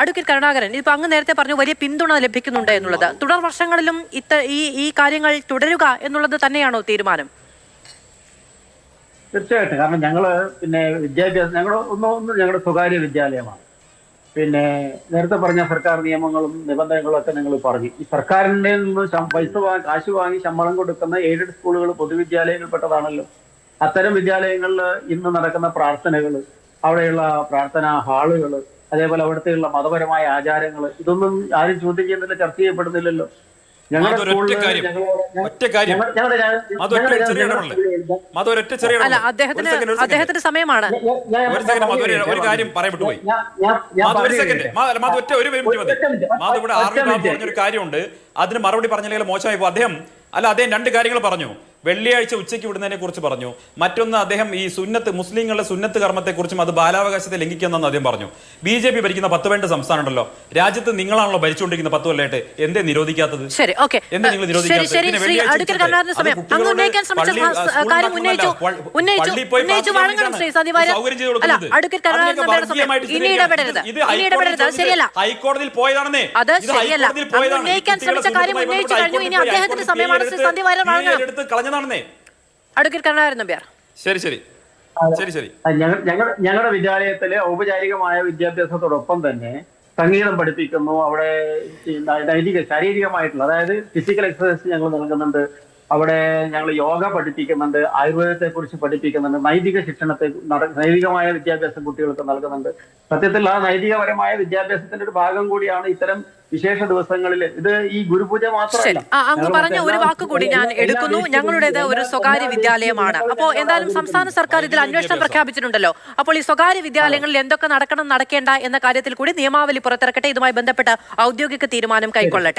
Advocate Karunakaran, ഇപ്പൊ അങ്ങ് നേരത്തെ പറഞ്ഞു വലിയ പിന്തുണ ലഭിക്കുന്നുണ്ട് എന്നുള്ളത്. തുടർ വർഷങ്ങളിലും ഈ കാര്യങ്ങൾ തുടരുക എന്നുള്ളത് തന്നെയാണോ തീരുമാനം? തീർച്ചയായിട്ടും. കാരണം ഞങ്ങള് വിദ്യാഭ്യാസം ഞങ്ങളുടെ സ്വകാര്യ വിദ്യാലയമാണ്. നേരത്തെ പറഞ്ഞ സർക്കാർ നിയമങ്ങളും നിബന്ധനകളും ഒക്കെ നിങ്ങൾ പറഞ്ഞു. ഈ സർക്കാരിന്റെ നിന്ന് കാശ് വാങ്ങി ശമ്പളം കൊടുക്കുന്ന എയ്ഡഡ് സ്കൂളുകൾ പൊതുവിദ്യാലയങ്ങളിൽപ്പെട്ടതാണല്ലോ. അത്തരം വിദ്യാലയങ്ങളിൽ ഇന്ന് നടക്കുന്ന പ്രാർത്ഥനകൾ, അവിടെയുള്ള പ്രാർത്ഥനാ ഹാളുകൾ, അതേപോലെ അവിടുത്തെയുള്ള മതപരമായ ആചാരങ്ങൾ, ഇതൊന്നും ആരും ചോദ്യം ചെയ്യുന്നില്ല, ചർച്ച ചെയ്യപ്പെടുന്നില്ലല്ലോ. അദ്ദേഹത്തിന്റെ സമയമാണ്. ഒരു കാര്യം പറയപ്പെട്ടുപോയി. പറഞ്ഞൊരു കാര്യമുണ്ട്, അതിന് മറുപടി പറഞ്ഞില്ലെങ്കിൽ മോശമായി പോകും. അദ്ദേഹം രണ്ട് കാര്യങ്ങൾ പറഞ്ഞു. വെള്ളിയാഴ്ച ഉച്ചയ്ക്ക് വിടുന്നതിനെ കുറിച്ച് പറഞ്ഞു. മറ്റൊന്ന്, അദ്ദേഹം ഈ മുസ്ലിങ്ങളുടെ സുന്നത്ത് കർമ്മത്തെക്കുറിച്ചും അത് ബാലാവകാശത്തെ ലംഘിക്കുന്നെന്ന് അദ്ദേഹം പറഞ്ഞു. BJP ഭരിക്കുന്ന 10 സംസ്ഥാനം ഉണ്ടല്ലോ, രാജ്യത്ത് നിങ്ങളാണല്ലോ ഭരിച്ചുകൊണ്ടിരിക്കുന്ന 10 കൊല്ലമായിട്ട്. എന്തേ നിരോധിക്കാത്തത്? എന്താ നിങ്ങൾ നിരോധിക്കാത്തത്? ഹൈക്കോടതിയിൽ പോയതാണെന്നേ. ഞങ്ങളുടെ വിദ്യാലയത്തിലെ ഔപചാരികമായ വിദ്യാഭ്യാസത്തോടൊപ്പം തന്നെ സംഗീതം പഠിപ്പിക്കുന്നു. അവിടെ ശാരീരികമായിട്ടുള്ള, അതായത് ഫിസിക്കൽ എക്സസൈസ് ഞങ്ങൾ നൽകുന്നുണ്ട്. അവിടെ ഞങ്ങൾ യോഗ പഠിപ്പിക്കുന്നുണ്ട്, ആയുർവേദത്തെ കുറിച്ച് പഠിപ്പിക്കുന്നുണ്ട്, നൈതികമായ വിദ്യാഭ്യാസം കുട്ടികൾക്ക് നൽകുന്നുണ്ട്. സത്യത്തിൽ ആ നൈതികപരമായ വിദ്യാഭ്യാസത്തിന്റെ ഒരു ഭാഗം കൂടിയാണ് ഇത്തരം വിശേഷ ദിവസങ്ങളിൽ ഇത്. ഈ ഗുരുപൂജ മാത്രമല്ല. അങ്ങ് പറഞ്ഞ ഒരു വാക്ക് കൂടി ഞാൻ എടുക്കുന്നു. ഞങ്ങളുടേത് ഒരു സ്വകാര്യ വിദ്യാലയമാണ്. അപ്പോൾ എന്തായാലും സംസ്ഥാന സർക്കാർ ഇതിൽ അന്വേഷണം പ്രഖ്യാപിച്ചിട്ടുണ്ടല്ലോ. അപ്പോൾ ഈ സ്വകാര്യ വിദ്യാലയങ്ങളിൽ എന്തൊക്കെ നടക്കണം നടക്കേണ്ട എന്ന കാര്യത്തിൽ കൂടി നിയമാവലി പുറത്തിറക്കട്ടെ. ഇതുമായി ബന്ധപ്പെട്ട ഔദ്യോഗിക തീരുമാനം കൈക്കൊള്ളട്ടെ.